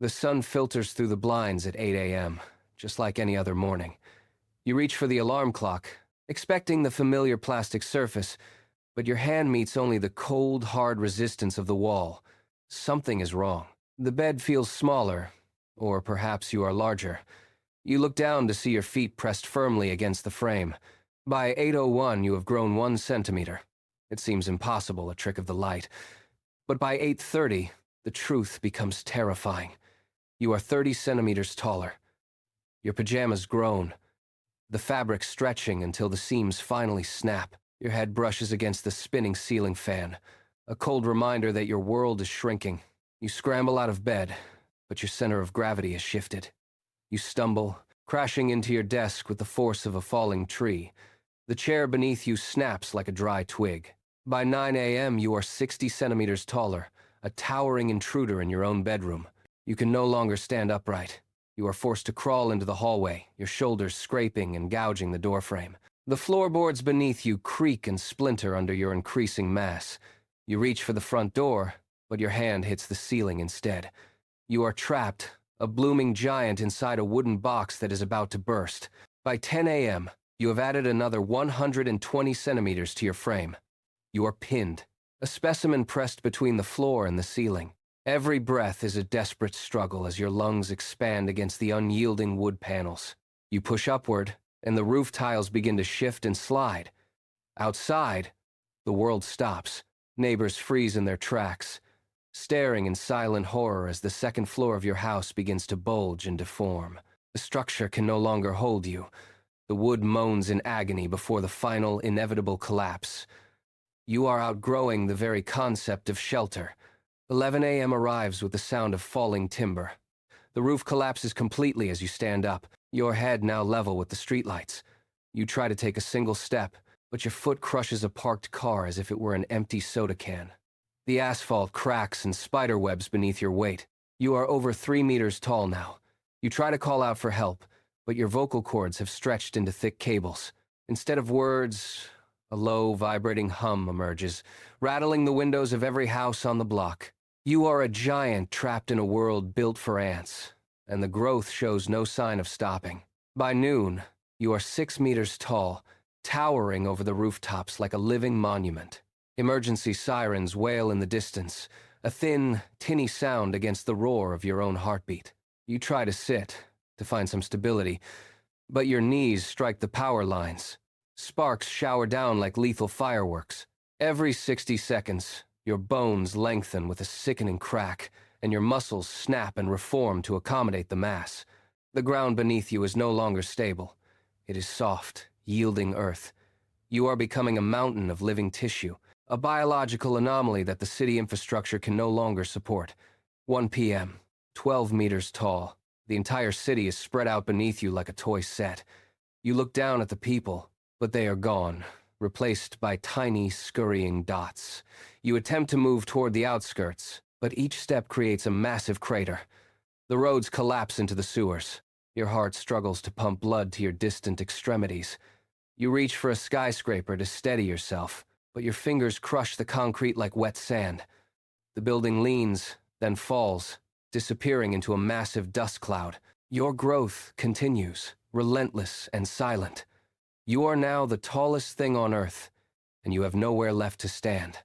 The sun filters through the blinds at 8 a.m., just like any other morning. You reach for the alarm clock, expecting the familiar plastic surface, but your hand meets only the cold, hard resistance of the wall. Something is wrong. The bed feels smaller, or perhaps you are larger. You look down to see your feet pressed firmly against the frame. By 8:01, you have grown 1 centimeter. It seems impossible, a trick of the light. But by 8:30, the truth becomes terrifying. You are 30 centimeters taller. Your pajamas groan, the fabric stretching until the seams finally snap. Your head brushes against the spinning ceiling fan, a cold reminder that your world is shrinking. You scramble out of bed, but your center of gravity has shifted. You stumble, crashing into your desk with the force of a falling tree. The chair beneath you snaps like a dry twig. By 9 a.m., you are 60 centimeters taller, a towering intruder in your own bedroom. You can no longer stand upright. You are forced to crawl into the hallway, your shoulders scraping and gouging the doorframe. The floorboards beneath you creak and splinter under your increasing mass. You reach for the front door, but your hand hits the ceiling instead. You are trapped, a blooming giant inside a wooden box that is about to burst. By 10 a.m., you have added another 120 centimeters to your frame. You are pinned, a specimen pressed between the floor and the ceiling. Every breath is a desperate struggle as your lungs expand against the unyielding wood panels. You push upward, and the roof tiles begin to shift and slide. Outside, the world stops. Neighbors freeze in their tracks, staring in silent horror as the second floor of your house begins to bulge and deform. The structure can no longer hold you. The wood moans in agony before the final, inevitable collapse. You are outgrowing the very concept of shelter. 11 a.m. arrives with the sound of falling timber. The roof collapses completely as you stand up, your head now level with the streetlights. You try to take a single step, but your foot crushes a parked car as if it were an empty soda can. The asphalt cracks and spiderwebs beneath your weight. You are over 3 meters tall now. You try to call out for help, but your vocal cords have stretched into thick cables. Instead of words, a low, vibrating hum emerges, rattling the windows of every house on the block. You are a giant trapped in a world built for ants, and the growth shows no sign of stopping. By noon, you are 6 meters tall, towering over the rooftops like a living monument. Emergency sirens wail in the distance, a thin, tinny sound against the roar of your own heartbeat. You try to sit, to find some stability, but your knees strike the power lines. Sparks shower down like lethal fireworks. Every 60 seconds, your bones lengthen with a sickening crack, and your muscles snap and reform to accommodate the mass. The ground beneath you is no longer stable. It is soft, yielding earth. You are becoming a mountain of living tissue, a biological anomaly that the city infrastructure can no longer support. 1 p.m., 12 meters tall. The entire city is spread out beneath you like a toy set. You look down at the people, but they are gone, replaced by tiny, scurrying dots. You attempt to move toward the outskirts, but each step creates a massive crater. The roads collapse into the sewers. Your heart struggles to pump blood to your distant extremities. You reach for a skyscraper to steady yourself, but your fingers crush the concrete like wet sand. The building leans, then falls, disappearing into a massive dust cloud. Your growth continues, relentless and silent. You are now the tallest thing on Earth, and you have nowhere left to stand.